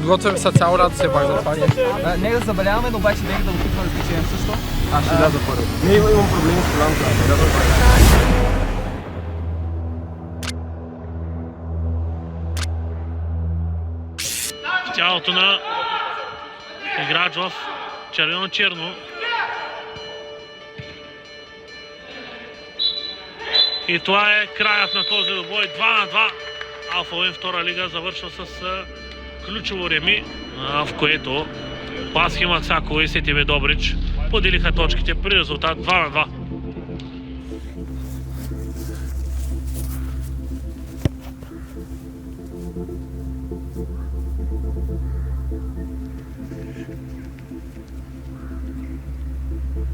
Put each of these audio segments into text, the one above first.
Подготвям се цял рад все пак за това. Нека да забеляваме, но обаче нека да опитваме да спечелим също. Аз ще ляза първи. Не, имам проблеми с коляното. Ще ляза първи. В тялото на играч в червено-черно. И това е краят на този добой. 2-2. Алфа Лин втора лига завършва с ключово реми, в което Пасхи Максаково и СТВ Добрич поделиха точките при резултат 2-2.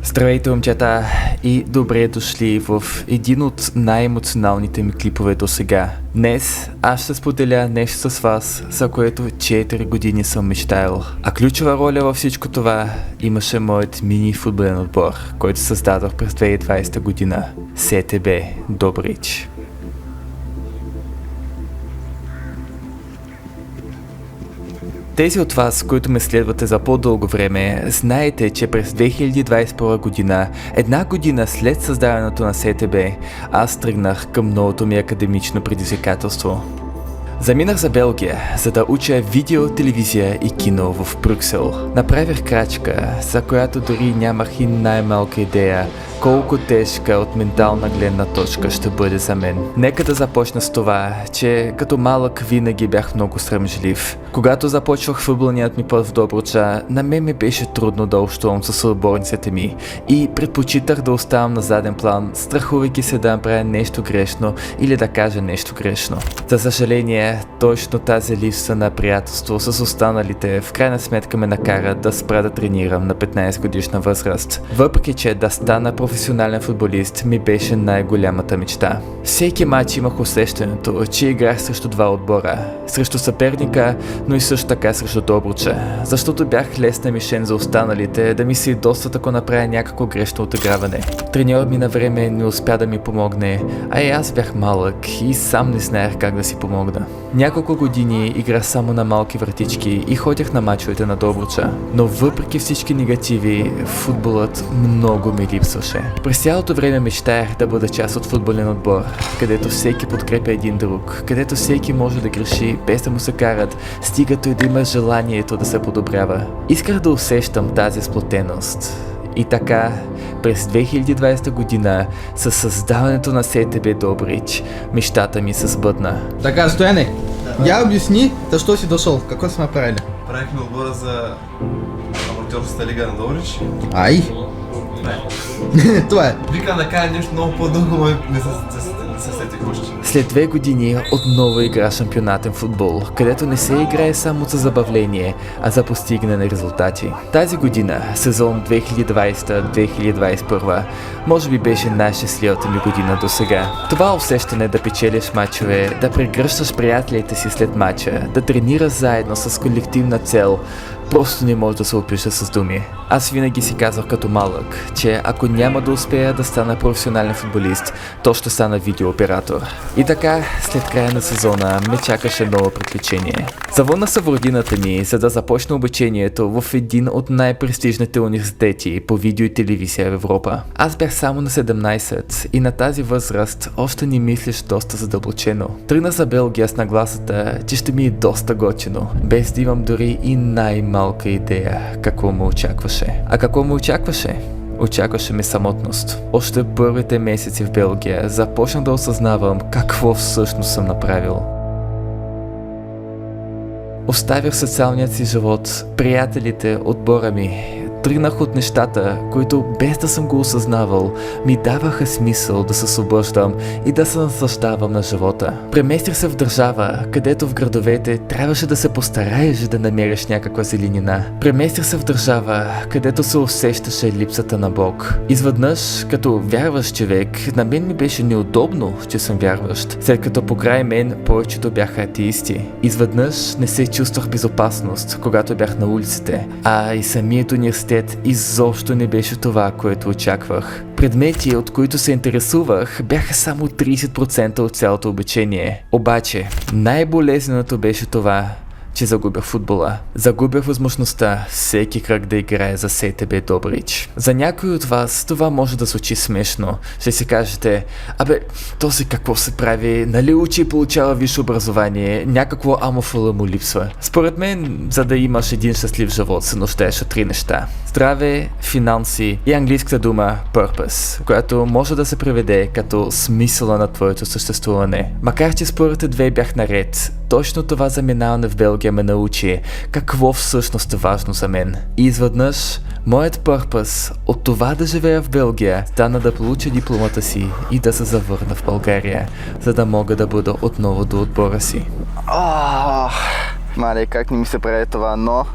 Здравейте, момчета, и добре дошли в един от най-емоционалните ми клипове до сега. Днес аз ще споделя нещо с вас, за което 4 години съм мечтаял. А ключова роля във всичко това имаше моят мини футболен отбор, който създадох през 2020 година. СТБ Добрич. Тези от вас, които ме следвате за по-дълго време, знаете, че през 2021 година, една година след създаването на СТБ, аз тръгнах към новото ми академично предизвикателство. Заминах за Белгия, за да уча видео, телевизия и кино в Брюксел. Направих крачка, за която дори нямах и най-малка идея колко тежка от ментална гледна точка ще бъде за мен. Нека да започна с това, че като малък винаги бях много срамежлив. Когато започвах футболният ми път в Добруджа, на мен ми беше трудно да общувам с отборниците ми и предпочитах да оставам на заден план, страхувайки се да направя нещо грешно или да кажа нещо грешно. За съжаление, точно тази липса на приятелство с останалите в крайна сметка ме накара да спра да тренирам на 15 годишна възраст. Въпреки че да стана професионален футболист ми беше най-голямата мечта. Всеки матч имах усещането, че играх срещу два отбора. Срещу съперника, но и също така срещу Добруджа. Защото бях лесна мишен за останалите да ми се идосват, ако направя някакво грешно отиграване. Треньорът ми на време не успя да ми помогне, а и аз бях малък и сам не знаех как да си помогна. Няколко години играх само на малки вратички и ходях на мачовете на Добруджа. Но въпреки всички негативи, футболът много ми липсваше. През цялото време мечтаях да бъда част от футболен отбор, където всеки подкрепя един друг, където всеки може да греши без да му се карат, стига той да има желанието да се подобрява. Исках да усещам тази сплотеност. И така, през 2020 година, със създаването на СТБ Добрич, мечтата ми се сбъдна. Така, Стояне, я обясни, защо си дошъл, какво сме направили? Правихме отбора за аматьорската лига на Добрич. Ай! Това е. Викам да кажа нещо много по-дълго, но не се сетих още. След 2 години отново игра шампионатен футбол, където не се играе само за забавление, а за постигане на резултати. Тази година, сезон 2020-2021, може би беше най-щастливата ми година до сега. Това усещане да печелиш мачове, да прегръщаш приятелите си след мача, да тренираш заедно с колективна цел, просто не може да се опише с думи. Аз винаги си казах като малък, че ако няма да успея да стана професионален футболист, то ще стана видеооператор. И така, след края на сезона ме чакаше ново приключение. Завърнах се в родината ми, за да започна обучението в един от най-престижните университети по видео и телевизия в Европа. Аз бях само на 17 и на тази възраст още не мислиш доста задълбочено. Тръгна за Белгия с нагласата, че ще ми е доста готино, без да имам дори и най-малка идея какво ме очакваше. А какво ме очакваше? Очакваше ме самотност. Още първите месеци в Белгия започнах да осъзнавам какво всъщност съм направил. Оставях социалният си живот, приятелите, отбора ми. Тръгнах от нещата, които без да съм го осъзнавал, ми даваха смисъл да се освобождам и да се наслаждавам на живота. Преместих се в държава, където в градовете трябваше да се постараеш да намериш някаква зеленина. Преместих се в държава, където се усещаше липсата на Бог. Изведнъж, като вярващ човек, на мен ми беше неудобно, че съм вярващ, след като покрай мен повечето бяха атеисти. Изведнъж не се чувствах безопасност, когато бях на улиците, а и самият университет изобщо не беше това, което очаквах. Предмети, от които се интересувах, бяха само 30% от цялото обучение. Обаче, най-болезненото беше това, че загубях футбола. Загубях възможността всеки кръг да играе за СТБ Добрич. За някой от вас това може да звучи смешно. Ще си кажете, този какво се прави, нали учи и получава висше образование, някакво амофала му липсва. Според мен, за да имаш един щастлив живот, се нуждаеш от 3 неща. Здраве, финанси и английската дума purpose, която може да се преведе като смисъла на твоето съществуване. Макар че според 2 бях наред, точно това заминаване в Белгия ме научи какво всъщност е важно за мен. И изведнъж, моят purpose от това да живея в Белгия стана да получа дипломата си и да се завърна в България, за да мога да бъда отново до отбора си. Мале, как не ми се прави това, но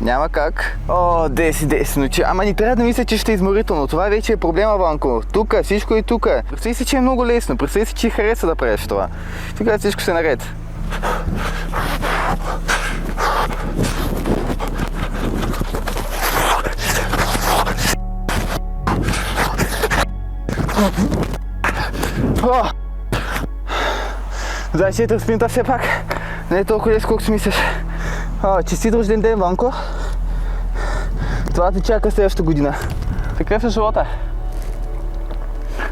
няма как. 10 ночи. Ама ни трябва да мисля, че ще е изморително. Това вече е проблема, Ванко. Тука, всичко е тука. Представи си, че е много лесно. Представи си, че хареса да правиш това. Сега всичко се наред. За 4 спринта все пак. Не е толкова лесно, колкото си мислиш. Честит рожден ден, Ванко. Това те чака следващата година. Какъв е живота?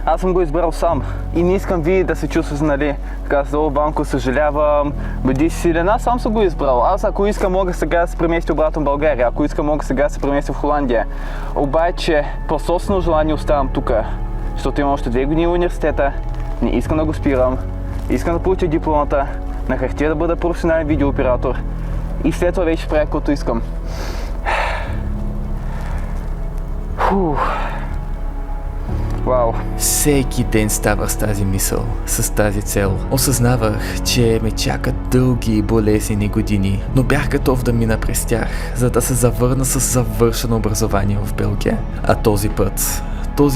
Аз съм го избрал сам. И не искам вие да се чувствате, нали, казал, Ванко, съжалявам, бъди силен. Аз сам съм го избрал. Аз ако искам, мога сега да се преместя обратно в България. Ако искам, мога сега да се преместя в Холандия. Обаче, по собствено желание оставам тук. Защото имам още 2 години в университета. Не искам да го спирам. Искам да получа дипломата. На хартия да бъда професионален видеооператор. И след това вече правя каквото искам. Вау. Всеки ден ставах с тази мисъл, с тази цел. Осъзнавах, че ме чакат дълги и болезнени години, но бях готов да мина през тях, за да се завърна с завършено образование в Белгия. А този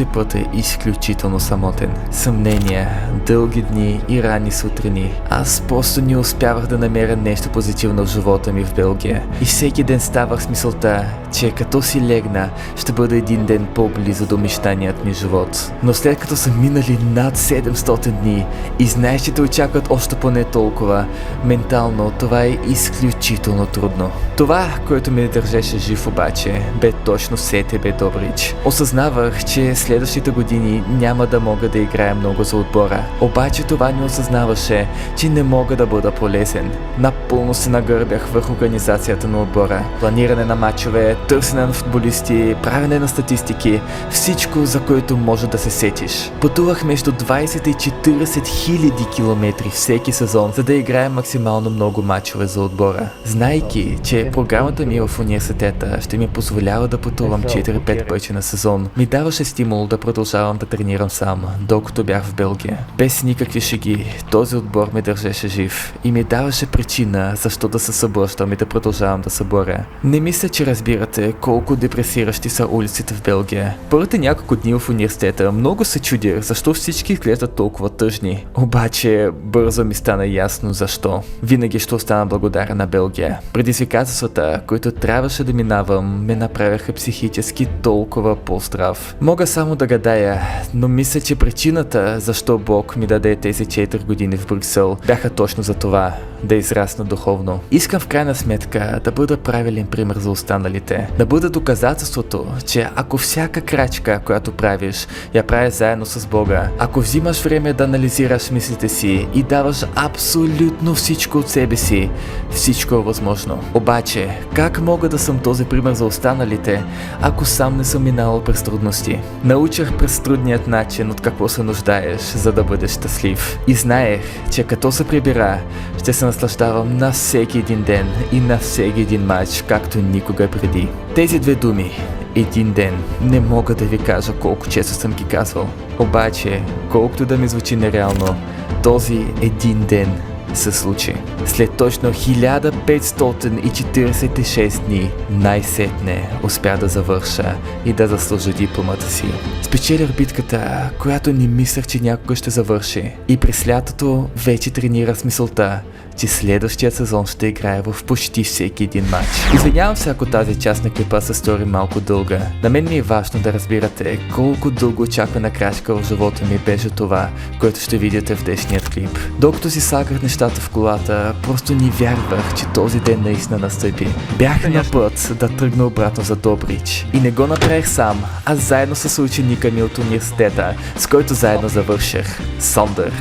път е изключително самотен. Съмнения, дълги дни и ранни сутрини. Аз просто не успявах да намеря нещо позитивно в живота ми в Белгия. И всеки ден ставах с мисълта, че като си легна, ще бъда един ден по-близо до мечтаният ми живот. Но след като са минали над 700 дни и знаеш, че те очакват още поне толкова, ментално това е изключително трудно. Това, което ме държеше жив обаче, бе точно СТБ Добрич. Осъзнавах, че следващите години няма да мога да играя много за отбора. Обаче това не осъзнаваше, че не мога да бъда полезен. Напълно се нагърбях върху организацията на отбора. Планиране на матчове, търсене на футболисти, правене на статистики, всичко, за което може да се сетиш. Пътувах между 20 и 40 хиляди километри всеки сезон, за да играя максимално много матчове за отбора. Знайки, че програмата ми в университета ще ми позволява да пътувам 4-5 пъти на сезон, ми даваше стимул да продължавам да тренирам сам, докато бях в Белгия. Без никакви шеги, този отбор ме държеше жив и ми даваше причина защо да се събъщам и да продължавам да се боря. Не мисля, че разбирате колко депресиращи са улиците в Белгия. Първите няколко дни в университета много се чудих защо всички изглеждат толкова тъжни. Обаче бързо ми стана ясно защо. Винаги ще остана благодарен на Белгия. Предизвикателствата, които трябваше да минавам, ме направиха психически толкова по-здрав. Мога само да гадая, но мисля, че причината защо Бог ми даде тези 4 години в Брюксел бяха точно за това, да израсна духовно. Искам в крайна сметка да бъда правилен пример за останалите. Да бъда доказателството, че ако всяка крачка, която правиш, я правиш заедно с Бога, ако взимаш време да анализираш мислите си и даваш абсолютно всичко от себе си, всичко е възможно. Обаче, как мога да съм този пример за останалите, ако сам не съм минал през трудности? Научих през трудният начин от какво се нуждаеш, за да бъдеш щастлив. И знаех, че като се прибира, ще се наслаждавам на всеки един ден и на всеки един матч, както никога преди. Тези 2 думи, един ден, не мога да ви кажа колко често съм ги казвал. Обаче, колкото да ми звучи нереално, този един ден се случи. След точно 1546 дни най-сетне успя да завърша и да заслужа дипломата си. Спечелих битката, която не мислех, че някога ще завърши. И през лятото вече тренирах с мисълта, че следващия сезон ще играе в почти всеки един матч. Извинявам се, ако тази част на клипа се стори малко дълга. На мен ми е важно да разбирате колко дълго очаквана крачка в живота ми беше това, което ще видите в днешният клип. Докато си слагах нещата в колата, просто не вярвах, че този ден наистина настъпи. Бях на път да тръгна обратно за Добрич. И не го направих сам, а заедно с ученика ми от университета, с който заедно завърших. Сандър.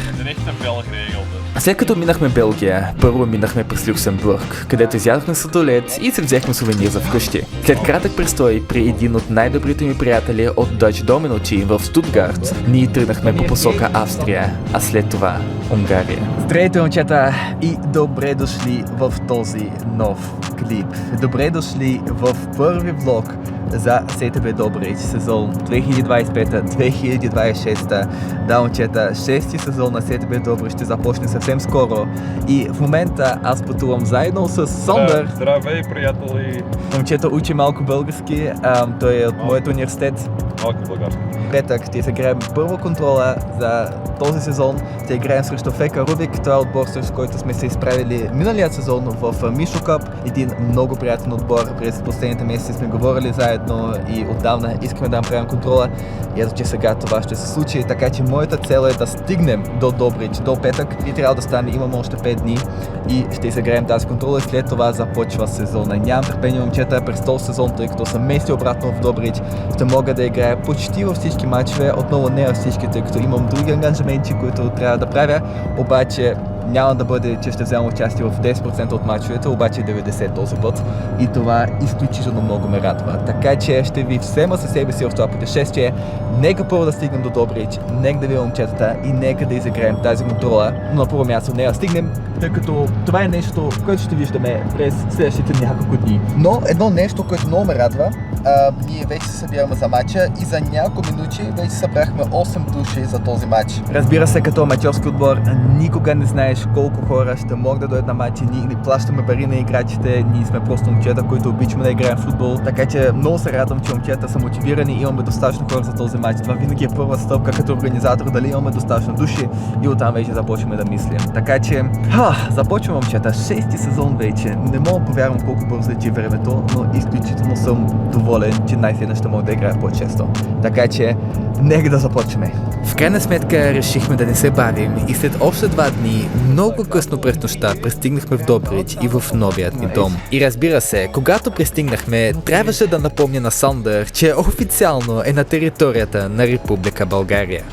След като минахме Белгия, първо минахме през Люксембург, където изядохме сладолед и се взехме сувенир за вкъщи. След кратък престой при един от най-добрите ми приятели от Deutsche Domino в Стутгарт, ние тръгнахме по посока Австрия, а след това Унгария. Здравейте, момчета, и добре дошли в този нов клип. Добре дошли в първи влог за СТБ Добрич сезон 2025-2026. Да, момчета, 6-ти сезон на СТБ Добрич ще започне съвсем скоро и в момента аз пътувам заедно с Сандър. Здравей, приятели! Момчета учи малко български, той е от моят университет. Малко български. Петък ще играем първа контрола за този сезон. Ще играем срещу ФК Рубик. Това е отбор, срещу който сме се изправили миналият сезон в Мишо Къп. Един много приятен отбор. През последните месеци сме говорили заедно и отдавна искаме да направим контрола. И ето, че сега това ще се случи. Така че моята цел е да стигнем до Добрич, до петък. И трябва да стане, имаме още 5 дни и ще изиграем тази контрола и след това започва сезона. Нямам търпение, момчета, през този сезон, тъй като съм местил обратно в Добрич. Ще мога да играя почти във всички мачове, отново не във всички, тъй като имам други ангажименти, които трябва да правя, обаче няма да бъде, че ще взема участие в 10% от мачовете, обаче 90% този път и това изключително много ме радва. Така че ще ви взема със себе си в това пътешествие. Нека първо да стигнем до Добрич, нека да видим момчетата и нека да изиграем тази контрола, но на първо място не да стигнем, тъй като това е нещо, което ще виждаме през следващите няколко дни. Но едно нещо, което много ме радва, ние вече се събираме за матча и за няколко минути вече събрахме 8 души за този матч. Разбира се, като аматьорски отбор, никога не знаеш колко хора ще могат да дойдат на матчи. Ние не плащаме пари на играчите, ние сме просто момчета, които обичаме да играем в футбол. Така че много се радвам, че момчета са мотивирани и имаме достатъчно хора за този матч. Това винаги е първа стъпка като организатор, дали имаме достатъчно души и оттам вече започваме да мислим. Така че, започваме, момчета, 6-ти сезон вече. Не мога да повярвам колко бързо лети времето, но изключително съм доволен, че най-сетне ще мога да играя по-често. Така че, нека да започваме. В крайна сметка решихме да не се бавим и след още 2 дни, много късно през нощта, пристигнахме в Добрич и в новият ни дом. И разбира се, когато пристигнахме, трябваше да напомня на Сандър, че официално е на територията на Република България.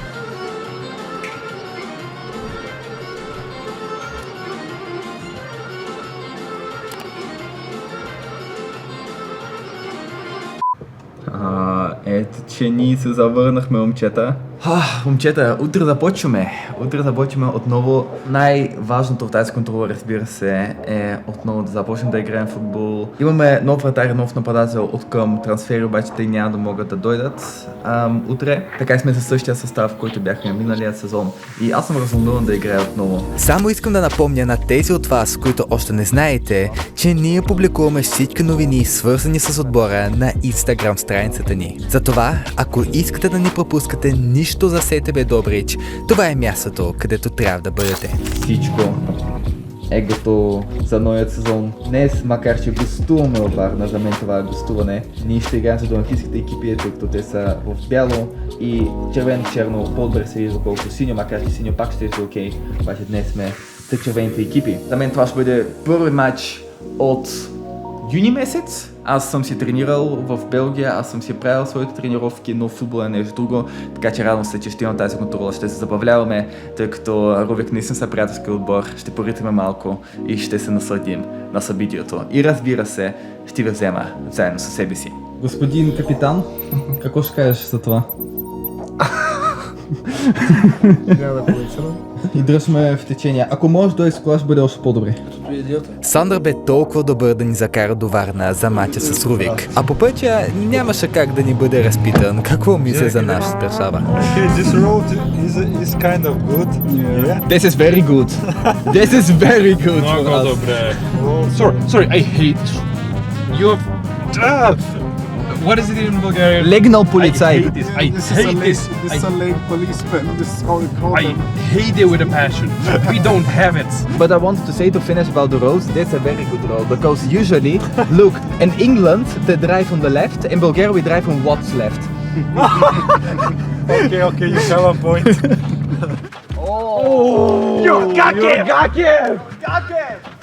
Ето, че ние се завърнахме, момчета. Момчета, утре започваме. Утре започваме отново. Най-важното в тази контрола, разбира се, е отново да започнем да играем в футбол. Имаме нов вратар и нов нападател от към трансфери, обаче те няма да могат да дойдат утре. Така сме със същия състав, който бяхме миналият сезон. И аз съм развълнуван да играя отново. Само искам да напомня на тези от вас, които още не знаете, че ние публикуваме всички новини, свързани с отбора на Instagram страницата ни. Затова, ако искате да не пропускате нищо за СТБ Добрич, това е мястото, където трябва да бъдете. Всичко е готово за новият сезон. Днес, макар че гостуваме във Варна, за мен това е гостуване, ние ще играем с домакинските екипи, тъй като те са в бяло и червено-черно, по-добре се вижда колко синьо, макар че синьо пак ще е окей, обаче днес сме с червените екипи. За мен това ще бъде първи матч от юни месец. Аз съм си тренирал в Белгия, аз съм си правил своите тренировки, но футбол е нещо друго, така че радвам се, че ще имам тази контрола, ще се забавляваме, тъй като Рубик наистина са приятелски отбор, ще поритаме малко и ще се насладим на събитието. И разбира се, ще ви взема заедно със себе си. Господин капитан, какво ще кажеш за това? Няма да коментирам. И дръжме в течение. Ако можеш да изколаш, ще бъде още по-добре. Сандър бе толкова добър да ни закара до Варна за мача с Рубик. А по пътя нямаше как да ни бъде разпитан какво мисли за нашата държава. This road is kind of good. Yeah. This is very good. This is very good. Много добре. Sorry, I hate you. What is it in Bulgarian? Legnal полицай. I hate this. This is a late policeman. This is how we call I them. hate it with a passion. We don't have it. But I wanted to say to finish about the roads, that's a very good road because usually, look, in England they drive on the left, in Bulgaria we drive on what's left. Okay, you have a point.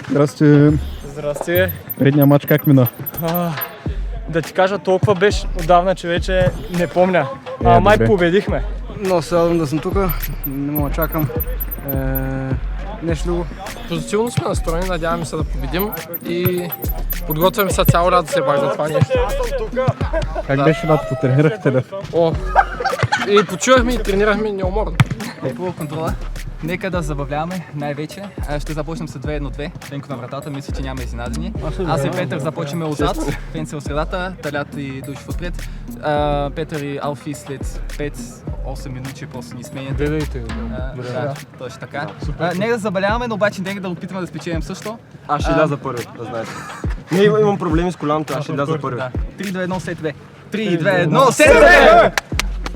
Здрасти. Здрасти. Предния матч как мина? Да ти кажа, толкова беше отдавна, че вече не помня. Май добре. победихме. Много се радвам да съм тук. Не мога да чакам. Нещо друго. Позитивно сме настроени, надяваме се да победим и подготвяме се цял рад все пак за това нещо. Как беше лятото? Тренирахте ли? И почувахме и тренирахме неуморно. По контрола. Нека да забавляваме най-вече. Ще започнем с 2-1-2. Пенко на вратата, мисля, че няма изненадени. Аз и Петър започваме отзад. Пенци от средата, Талят и Душев отпред. Петър и Алфи след 5-8 минути просто ни сменят. Гледайте. Да, точно така. Нека да забавляваме, но обаче нека да опитваме да спечелим също. Аз ще изляза първи, да знаете. Не, имам проблеми с коляното, аз ще изляза първи. 3-2-1, СТБ. 3-2-1, СТБ!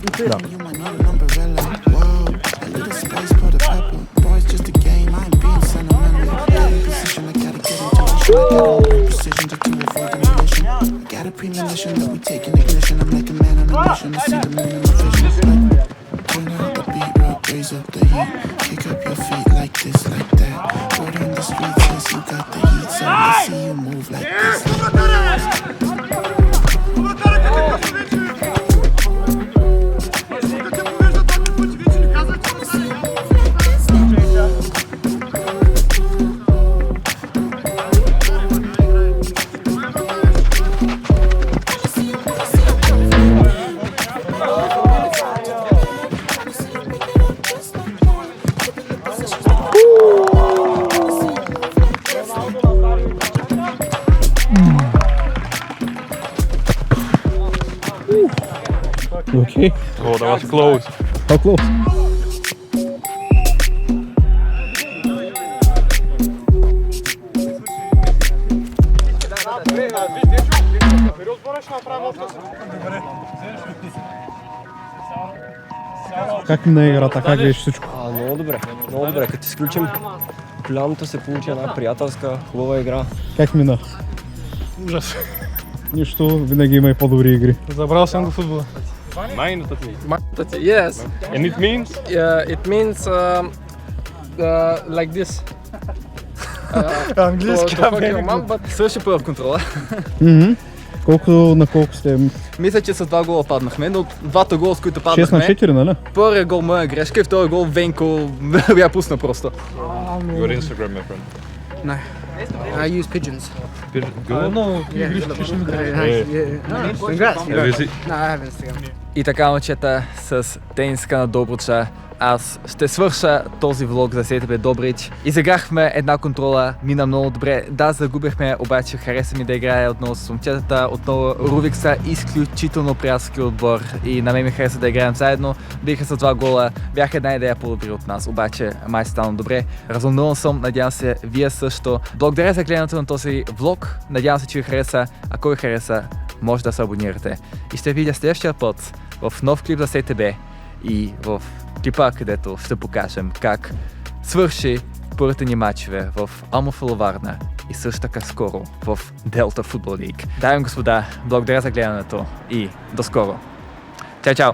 You might need an umbrella. Whoa, a little space for the pepper. Boys, just a game. I ain't being sentimental. Position, I gotta get into it. Try to get precision to avoid demolition. Got a premonition that we taking ignition. I'm like a man on a mission. I see the moon in my vision. Turn up the beat, raise up the heat. Kick up your feet like this, like that. Word on the street says you got the heat, so I see you move like this. Okay. Oh, that was close. How close? Как мина играта? Как беше всичко? Много добре, много добре. Като изключим коляното се получи една приятелска, хубава игра. Как мина? Ужас. Нищо, винаги има и по-добри игри. Забрал съм го футбола. Yes. And it means? It means like this. Английски, To fuck your mom, but Свърши първ контрола. Колко на колко сте? Мисля, че с 2 гола паднахме, но двата гола, с които 6 на паднахме, 4, нали? първият гол моя грешка и втория гол Венко я пусна просто. Your Instagram, my friend. I use pigeons. Congrats. No, I have Instagram. И така, момчета, с тениска на Добруджа, аз ще свърша този влог за СТБ Добрич. Изиграхме една контрола, мина много добре. Да, загубихме, обаче хареса ми да играя отново с момчетата. Отново Рувик са изключително приятелски отбор и на мен ми хареса да играем заедно. Биха с 2 гола, бяха една идея по-добри от нас, обаче май стана добре. Разумнуван съм, надявам се вие също. Благодаря за гледането на този влог, надявам се, че ви хареса. Ако ви хареса, може да се абонирате. И ще видя следващия път в нов клип за СТБ и в клипа, където ще покажем как свърши първите ни матчове в Амофил Варна и също така скоро в Делта Футбол Лиг. Дами и господа, благодаря за гледането и до скоро. Чао, чао!